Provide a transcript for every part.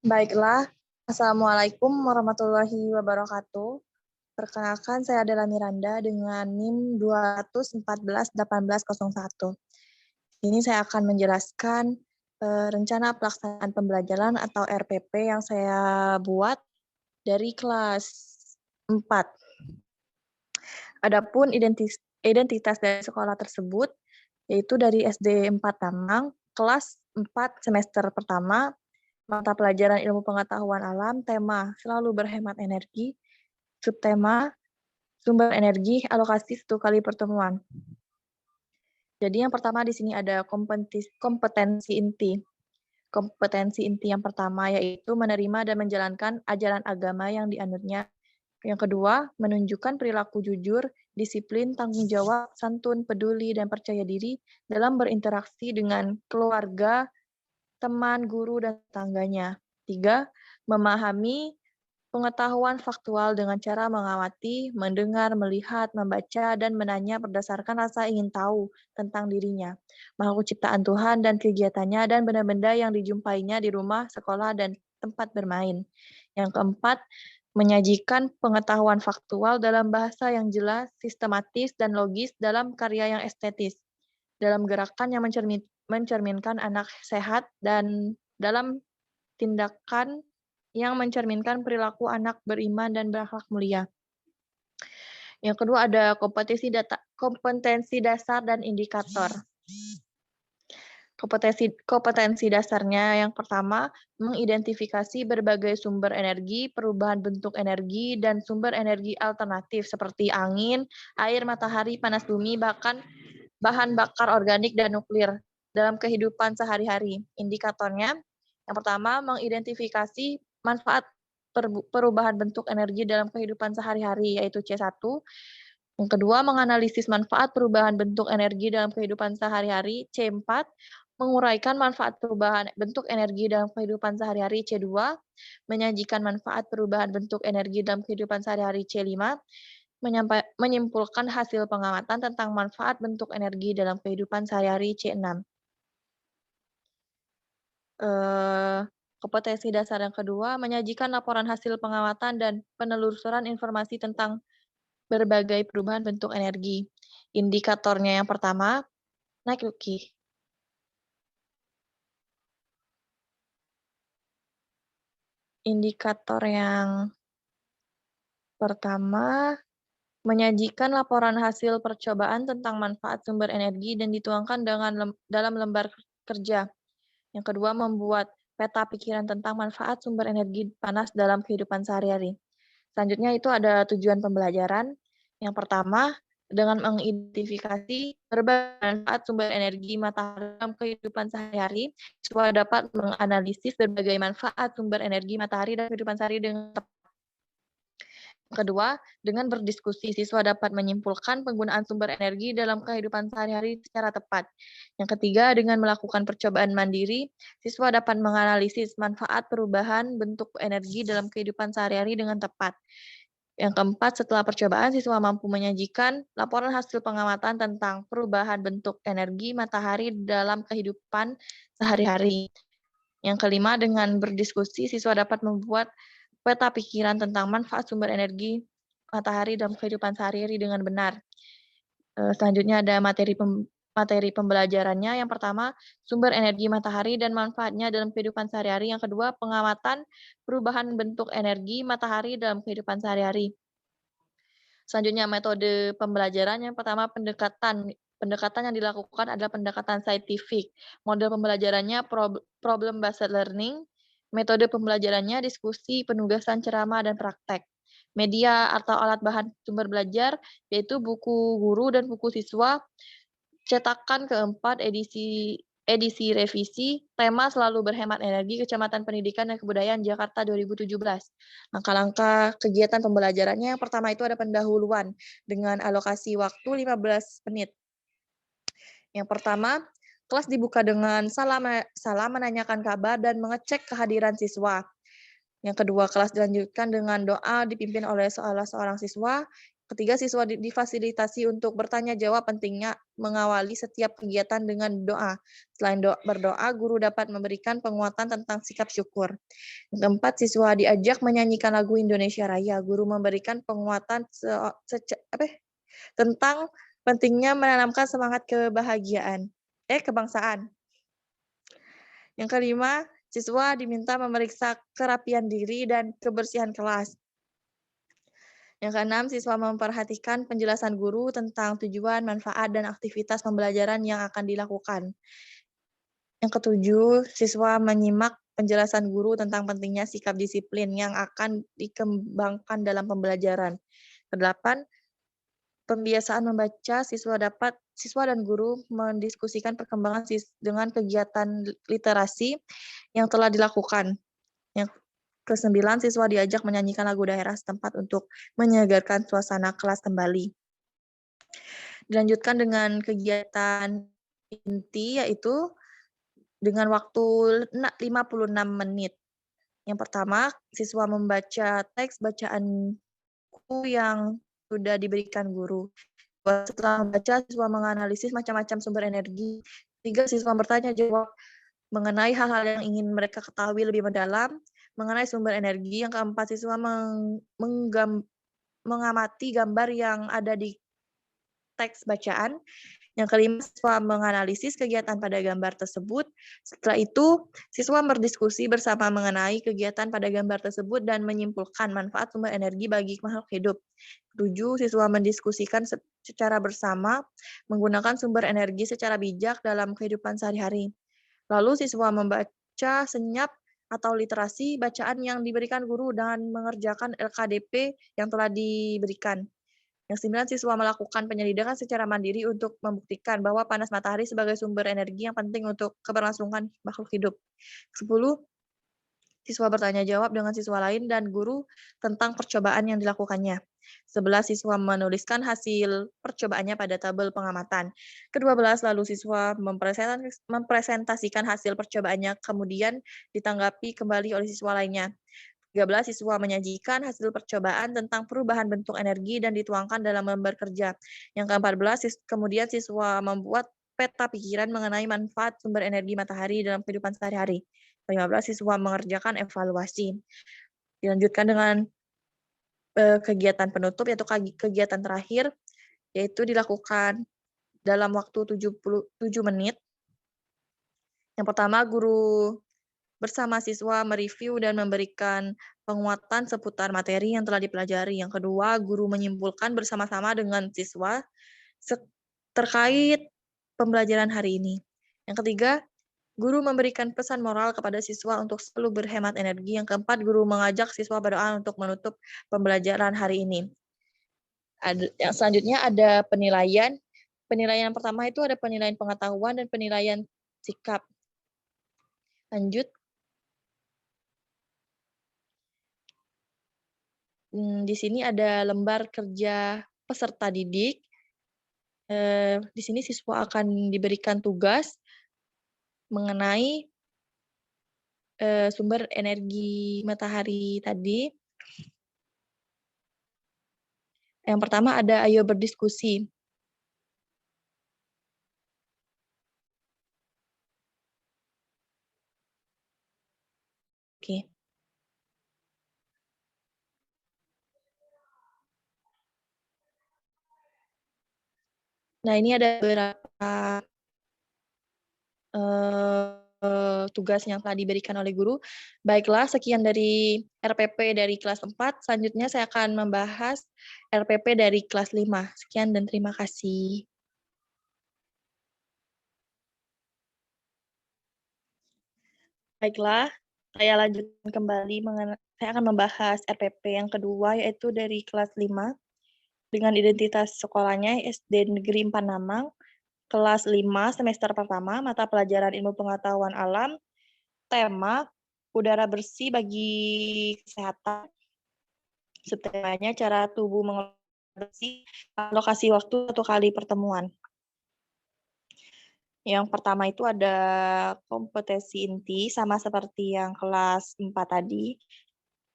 Baiklah, Assalamualaikum warahmatullahi wabarakatuh. Perkenalkan, saya adalah Miranda dengan NIM 2141801. Ini saya akan menjelaskan rencana pelaksanaan pembelajaran atau RPP yang saya buat dari kelas 4. Adapun identitas dari sekolah tersebut yaitu dari SD 4 Tamang, kelas 4 semester pertama, mata pelajaran ilmu pengetahuan alam, tema selalu berhemat energi, subtema sumber energi, alokasi 1 kali pertemuan. Jadi yang pertama di sini ada kompetensi inti. Kompetensi inti yang pertama yaitu menerima dan menjalankan ajaran agama yang dianutnya. Yang kedua, menunjukkan perilaku jujur, disiplin, tanggung jawab, santun, peduli, dan percaya diri dalam berinteraksi dengan keluarga, teman, guru, dan tetangganya. 3. Memahami pengetahuan faktual dengan cara mengamati, mendengar, melihat, membaca, dan menanya berdasarkan rasa ingin tahu tentang dirinya, makhluk ciptaan Tuhan dan kegiatannya, dan benda-benda yang dijumpainya di rumah, sekolah, dan tempat bermain. Yang keempat, menyajikan pengetahuan faktual dalam bahasa yang jelas, sistematis, dan logis dalam karya yang estetis, dalam gerakan yang mencerminkan anak sehat, dan dalam tindakan yang mencerminkan perilaku anak beriman dan berakhlak mulia. Yang kedua ada kompetensi dasar dan indikator. Kompetensi dasarnya yang pertama, mengidentifikasi berbagai sumber energi, perubahan bentuk energi, dan sumber energi alternatif seperti angin, air, matahari, panas bumi, bahkan bahan bakar organik dan nuklir dalam kehidupan sehari-hari. Indikatornya, yang pertama, mengidentifikasi manfaat perubahan bentuk energi dalam kehidupan sehari-hari, yaitu C1. Yang kedua, menganalisis manfaat perubahan bentuk energi dalam kehidupan sehari-hari, C4. Menguraikan manfaat perubahan bentuk energi dalam kehidupan sehari-hari, C2. Menyajikan manfaat perubahan bentuk energi dalam kehidupan sehari-hari, C5. Menyimpulkan hasil pengamatan tentang manfaat bentuk energi dalam kehidupan sehari-hari, C6. Kompetensi dasar yang kedua, menyajikan laporan hasil pengamatan dan penelusuran informasi tentang berbagai perubahan bentuk energi. Indikatornya yang pertama, naik Luki. Indikator yang pertama, menyajikan laporan hasil percobaan tentang manfaat sumber energi dan dituangkan dalam lembar kerja. Yang kedua, membuat peta pikiran tentang manfaat sumber energi panas dalam kehidupan sehari-hari. Selanjutnya itu ada tujuan pembelajaran. Yang pertama, dengan mengidentifikasi berbagai manfaat sumber energi matahari dalam kehidupan sehari-hari, siswa dapat menganalisis berbagai manfaat sumber energi matahari dalam kehidupan sehari dengan tepat. Kedua, dengan berdiskusi, siswa dapat menyimpulkan penggunaan sumber energi dalam kehidupan sehari-hari secara tepat. Yang ketiga, dengan melakukan percobaan mandiri, siswa dapat menganalisis manfaat perubahan bentuk energi dalam kehidupan sehari-hari dengan tepat. Yang keempat, setelah percobaan, siswa mampu menyajikan laporan hasil pengamatan tentang perubahan bentuk energi matahari dalam kehidupan sehari-hari. Yang kelima, dengan berdiskusi, siswa dapat membuat peta pikiran tentang manfaat sumber energi matahari dalam kehidupan sehari-hari dengan benar. Selanjutnya ada materi pembelajarannya. Yang pertama, sumber energi matahari dan manfaatnya dalam kehidupan sehari-hari. Yang kedua, pengamatan perubahan bentuk energi matahari dalam kehidupan sehari-hari. Selanjutnya, metode pembelajaran. Yang pertama, pendekatan yang dilakukan adalah pendekatan saintifik. Model pembelajarannya problem based learning. Metode pembelajarannya diskusi, penugasan, ceramah, dan praktek. Media atau alat bahan sumber belajar yaitu buku guru dan buku siswa. Cetakan keempat edisi revisi, tema selalu berhemat energi, Kecamatan Pendidikan dan Kebudayaan Jakarta 2017. Langkah-langkah kegiatan pembelajarannya yang pertama itu ada pendahuluan dengan alokasi waktu 15 menit. Yang pertama, kelas dibuka dengan salam menanyakan kabar dan mengecek kehadiran siswa. Yang kedua, kelas dilanjutkan dengan doa dipimpin oleh salah seorang siswa. Ketiga, siswa difasilitasi untuk bertanya jawab pentingnya mengawali setiap kegiatan dengan doa. Selain berdoa, guru dapat memberikan penguatan tentang sikap syukur. Yang keempat, siswa diajak menyanyikan lagu Indonesia Raya. Guru memberikan penguatan tentang pentingnya menanamkan semangat kebangsaan. Yang kelima, siswa diminta memeriksa kerapian diri dan kebersihan kelas. Yang keenam, siswa memperhatikan penjelasan guru tentang tujuan, manfaat, dan aktivitas pembelajaran yang akan dilakukan. Yang ketujuh, siswa menyimak penjelasan guru tentang pentingnya sikap disiplin yang akan dikembangkan dalam pembelajaran. Kedelapan, pembiasaan membaca, siswa dan guru mendiskusikan perkembangan dengan kegiatan literasi yang telah dilakukan. Yang ke-9, siswa diajak menyanyikan lagu daerah setempat untuk menyegarkan suasana kelas kembali. Dilanjutkan dengan kegiatan inti, yaitu dengan waktu 56 menit. Yang pertama, siswa membaca teks bacaan buku yang sudah diberikan guru. Setelah membaca, siswa menganalisis macam-macam sumber energi. 3, siswa bertanya jawab mengenai hal-hal yang ingin mereka ketahui lebih mendalam mengenai sumber energi. Yang keempat, siswa mengamati gambar yang ada di teks bacaan. Yang kelima, siswa menganalisis kegiatan pada gambar tersebut. Setelah itu, siswa berdiskusi bersama mengenai kegiatan pada gambar tersebut dan menyimpulkan manfaat sumber energi bagi makhluk hidup. 7, siswa mendiskusikan secara bersama menggunakan sumber energi secara bijak dalam kehidupan sehari-hari. Lalu siswa membaca senyap atau literasi bacaan yang diberikan guru dan mengerjakan LKDP yang telah diberikan. Yang 9, siswa melakukan penyelidikan secara mandiri untuk membuktikan bahwa panas matahari sebagai sumber energi yang penting untuk keberlangsungan makhluk hidup. 10, siswa bertanya jawab dengan siswa lain dan guru tentang percobaan yang dilakukannya. 11, siswa menuliskan hasil percobaannya pada tabel pengamatan. Ke-12, lalu siswa mempresentasikan hasil percobaannya, kemudian ditanggapi kembali oleh siswa lainnya. 13, siswa menyajikan hasil percobaan tentang perubahan bentuk energi dan dituangkan dalam lembar kerja. Yang ke-14, kemudian siswa membuat peta pikiran mengenai manfaat sumber energi matahari dalam kehidupan sehari-hari. Ke-15, siswa mengerjakan evaluasi. Dilanjutkan dengan kegiatan penutup, yaitu kegiatan terakhir, yaitu dilakukan dalam waktu 77 menit. Yang pertama, guru bersama siswa mereview dan memberikan penguatan seputar materi yang telah dipelajari. Yang kedua, guru menyimpulkan bersama-sama dengan siswa terkait pembelajaran hari ini. Yang ketiga, guru memberikan pesan moral kepada siswa untuk selalu berhemat energi. Yang keempat, guru mengajak siswa berdoa untuk menutup pembelajaran hari ini. Yang selanjutnya ada penilaian. Penilaian yang pertama itu ada penilaian pengetahuan dan penilaian sikap. Lanjut. Di sini ada lembar kerja peserta didik. Di sini siswa akan diberikan tugas mengenai sumber energi matahari tadi. Yang pertama ada ayo berdiskusi. Oke. Nah, ini ada beberapa tugas yang telah diberikan oleh guru. Baiklah, sekian dari RPP dari kelas 4. Selanjutnya saya akan membahas RPP dari kelas 5. Sekian dan terima kasih. Baiklah, saya lanjutkan kembali. Saya akan membahas RPP yang kedua, yaitu dari kelas 5. Dengan identitas sekolahnya SD Negeri 4 Namang, kelas 5 semester pertama, mata pelajaran ilmu pengetahuan alam, tema udara bersih bagi kesehatan, subtemanya cara tubuh mengelola bersih, alokasi waktu 1 kali pertemuan. Yang pertama itu ada kompetensi inti, sama seperti yang kelas 4 tadi.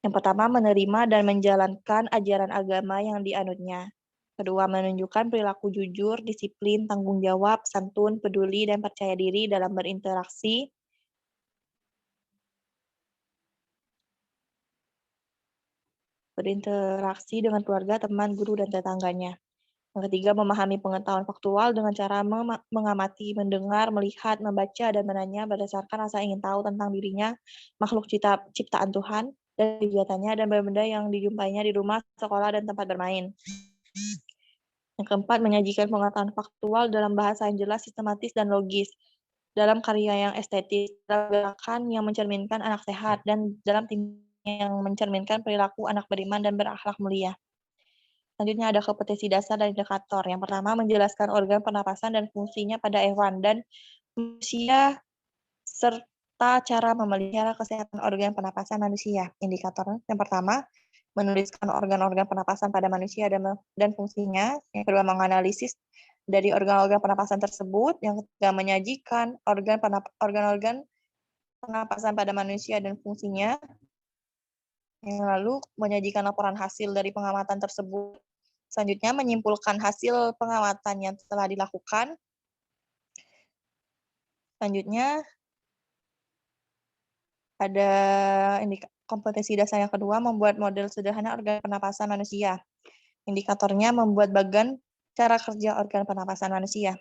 Yang pertama, menerima dan menjalankan ajaran agama yang dianutnya. Kedua, menunjukkan perilaku jujur, disiplin, tanggung jawab, santun, peduli, dan percaya diri dalam berinteraksi dengan keluarga, teman, guru, dan tetangganya. Yang ketiga, memahami pengetahuan faktual dengan cara mengamati, mendengar, melihat, membaca, dan menanya berdasarkan rasa ingin tahu tentang dirinya, makhluk ciptaan Tuhan, dan kegiatannya, dan benda-benda yang dijumpainya di rumah, sekolah, dan tempat bermain. Yang keempat, menyajikan pengetahuan faktual dalam bahasa yang jelas, sistematis, dan logis, dalam karya yang estetis, dalam gerakan yang mencerminkan anak sehat, dan dalam tingkah yang mencerminkan perilaku anak beriman dan berakhlak mulia. Selanjutnya ada kompetensi dasar dan indikator. Yang pertama, menjelaskan organ pernapasan dan fungsinya pada hewan dan manusia, serta cara memelihara kesehatan organ pernapasan manusia. Indikator yang pertama, menuliskan organ-organ pernapasan pada manusia dan fungsinya. Yang kedua, menganalisis dari organ-organ pernapasan tersebut. Yang ketiga, menyajikan organ-organ pernapasan pada manusia dan fungsinya. Yang lalu, menyajikan laporan hasil dari pengamatan tersebut. Selanjutnya, menyimpulkan hasil pengamatan yang telah dilakukan. Selanjutnya, ada kompetensi dasar yang kedua, membuat model sederhana organ pernapasan manusia. Indikatornya membuat bagan cara kerja organ pernapasan manusia.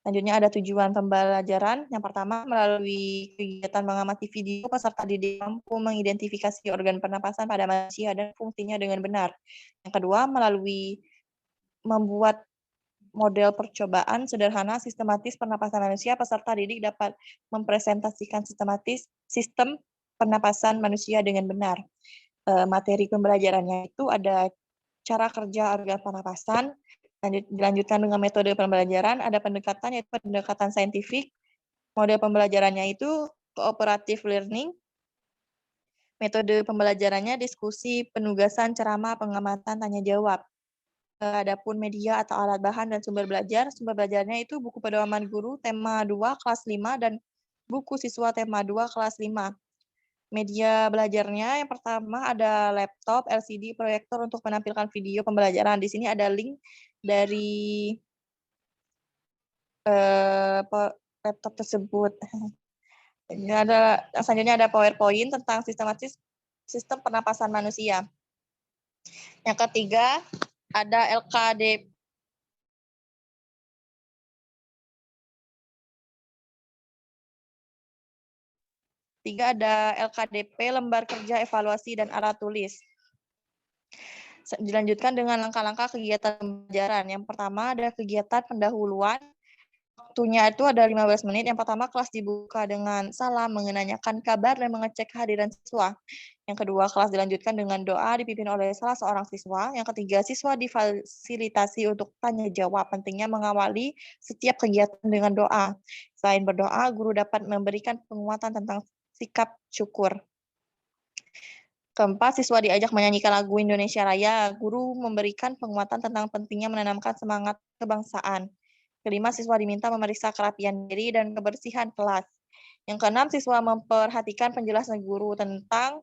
Selanjutnya ada tujuan pembelajaran. Yang pertama, melalui kegiatan mengamati video, peserta didik mampu mengidentifikasi organ pernapasan pada manusia dan fungsinya dengan benar. Yang kedua, melalui membuat model percobaan sederhana sistematis pernapasan manusia, peserta didik dapat mempresentasikan sistem pernapasan manusia dengan benar. Materi pembelajarannya itu ada cara kerja organ pernapasan, dilanjutkan dengan metode pembelajaran, ada pendekatan yaitu pendekatan saintifik, model pembelajarannya itu cooperative learning, metode pembelajarannya diskusi, penugasan, ceramah, pengamatan, tanya jawab. Adapun media atau alat bahan dan sumber belajarnya itu buku pedoman guru tema 2 kelas 5 dan buku siswa tema 2 kelas 5. Media belajarnya yang pertama ada laptop, LCD, proyektor untuk menampilkan video pembelajaran. Di sini ada link dari laptop tersebut. Selanjutnya ada PowerPoint tentang sistem pernapasan manusia. Yang ketiga ada LKD. Tiga ada LKDP, lembar kerja evaluasi dan alat tulis. Dilanjutkan dengan langkah-langkah kegiatan pembelajaran. Yang pertama ada kegiatan pendahuluan. Waktunya itu ada 15 menit. Yang pertama kelas dibuka dengan salam, menanyakan kabar dan mengecek kehadiran siswa. Yang kedua kelas dilanjutkan dengan doa dipimpin oleh salah seorang siswa. Yang ketiga siswa difasilitasi untuk tanya jawab. Pentingnya mengawali setiap kegiatan dengan doa. Selain berdoa, guru dapat memberikan penguatan tentang sikap syukur. Keempat, siswa diajak menyanyikan lagu Indonesia Raya. Guru memberikan penguatan tentang pentingnya menanamkan semangat kebangsaan. Kelima, siswa diminta memeriksa kerapian diri dan kebersihan kelas. Yang keenam, siswa memperhatikan penjelasan guru tentang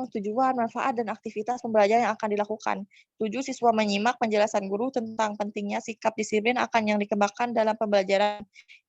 tujuan, manfaat, dan aktivitas pembelajaran yang akan dilakukan. 7. Siswa menyimak penjelasan guru tentang pentingnya sikap disiplin akan yang dikembangkan dalam pembelajaran.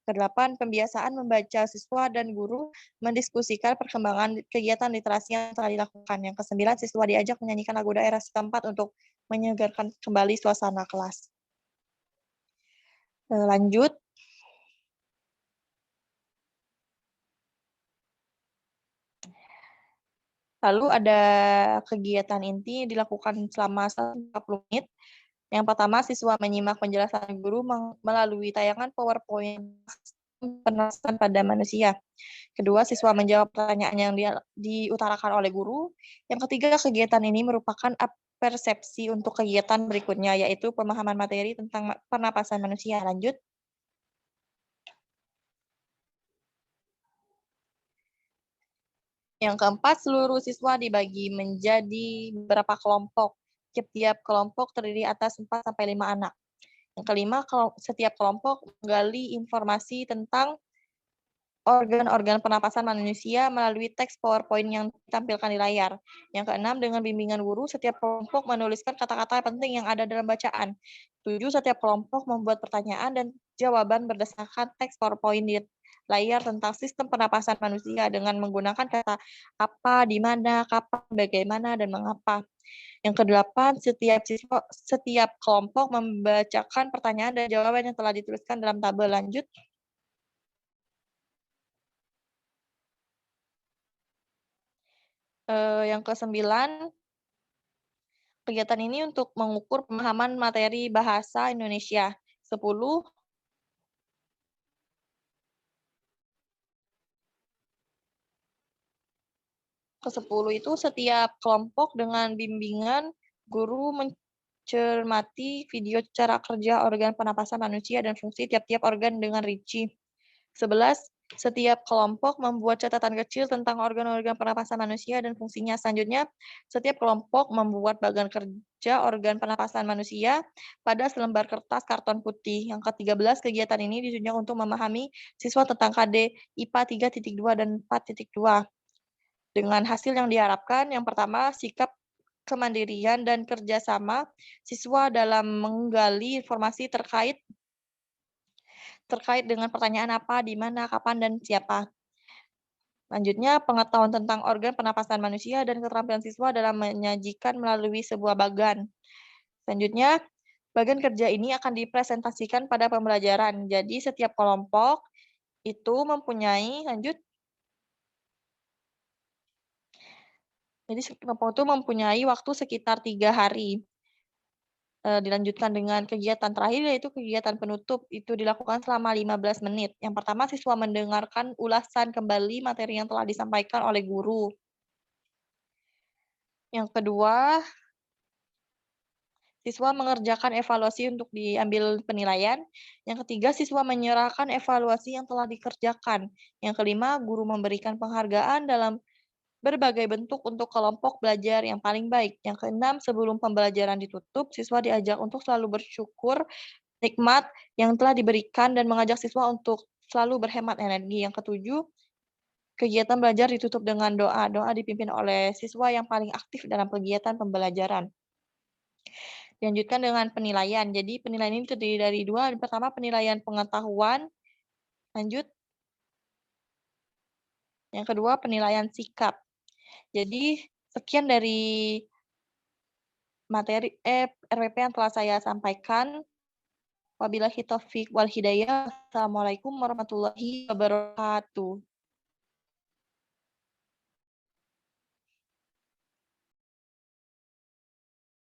Ke-8, pembiasaan membaca siswa dan guru mendiskusikan perkembangan kegiatan literasi yang telah dilakukan. Yang ke-9, siswa diajak menyanyikan lagu daerah setempat untuk menyegarkan kembali suasana kelas. Lanjut. Lalu ada kegiatan inti dilakukan selama 40 menit. Yang pertama, siswa menyimak penjelasan guru melalui tayangan PowerPoint pernapasan pada manusia. Kedua, siswa menjawab pertanyaan yang diutarakan oleh guru. Yang ketiga, kegiatan ini merupakan persepsi untuk kegiatan berikutnya, yaitu pemahaman materi tentang pernapasan manusia. Lanjut. Yang keempat, seluruh siswa dibagi menjadi beberapa kelompok. Setiap kelompok terdiri atas 4-5 anak. Yang kelima, setiap kelompok menggali informasi tentang organ-organ pernapasan manusia melalui teks PowerPoint yang ditampilkan di layar. Yang keenam, dengan bimbingan guru, setiap kelompok menuliskan kata-kata penting yang ada dalam bacaan. 7, setiap kelompok membuat pertanyaan dan jawaban berdasarkan teks PowerPoint di layar tentang sistem pernapasan manusia dengan menggunakan kata apa, di mana, kapan, bagaimana, dan mengapa. Yang kedelapan, setiap kelompok membacakan pertanyaan dan jawaban yang telah dituliskan dalam tabel. Lanjut. Yang kesembilan, kegiatan ini untuk mengukur pemahaman materi bahasa Indonesia. 10, ke-10 itu setiap kelompok dengan bimbingan guru mencermati video cara kerja organ pernapasan manusia dan fungsi tiap-tiap organ dengan rinci. 11, setiap kelompok membuat catatan kecil tentang organ-organ pernapasan manusia dan fungsinya. Selanjutnya, setiap kelompok membuat bagan kerja organ pernapasan manusia pada selembar kertas karton putih. Yang ke-13, kegiatan ini ditunjang untuk memahami siswa tentang KD IPA 3.2 dan 4.2. Dengan hasil yang diharapkan, yang pertama, sikap kemandirian dan kerjasama siswa dalam menggali informasi terkait dengan pertanyaan apa, di mana, kapan, dan siapa. Selanjutnya, pengetahuan tentang organ pernapasan manusia dan keterampilan siswa dalam menyajikan melalui sebuah bagan. Selanjutnya, bagan kerja ini akan dipresentasikan pada pembelajaran. Jadi, setiap kelompok itu mempunyai, lanjut. Jadi, kelompok itu mempunyai waktu sekitar 3 hari. Dilanjutkan dengan kegiatan terakhir, yaitu kegiatan penutup. Itu dilakukan selama 15 menit. Yang pertama, siswa mendengarkan ulasan kembali materi yang telah disampaikan oleh guru. Yang kedua, siswa mengerjakan evaluasi untuk diambil penilaian. Yang ketiga, siswa menyerahkan evaluasi yang telah dikerjakan. Yang kelima, guru memberikan penghargaan dalam berbagai bentuk untuk kelompok belajar yang paling baik. Yang keenam, sebelum pembelajaran ditutup, siswa diajak untuk selalu bersyukur nikmat yang telah diberikan dan mengajak siswa untuk selalu berhemat energi. Yang ketujuh, kegiatan belajar ditutup dengan doa. Doa dipimpin oleh siswa yang paling aktif dalam kegiatan pembelajaran. Dilanjutkan dengan penilaian. Jadi penilaian ini terdiri dari dua. Yang pertama, penilaian pengetahuan. Lanjut. Yang kedua, penilaian sikap. Jadi sekian dari materi RWP yang telah saya sampaikan. Wabillahi taufiq wal hidayah. Assalamualaikum warahmatullahi wabarakatuh.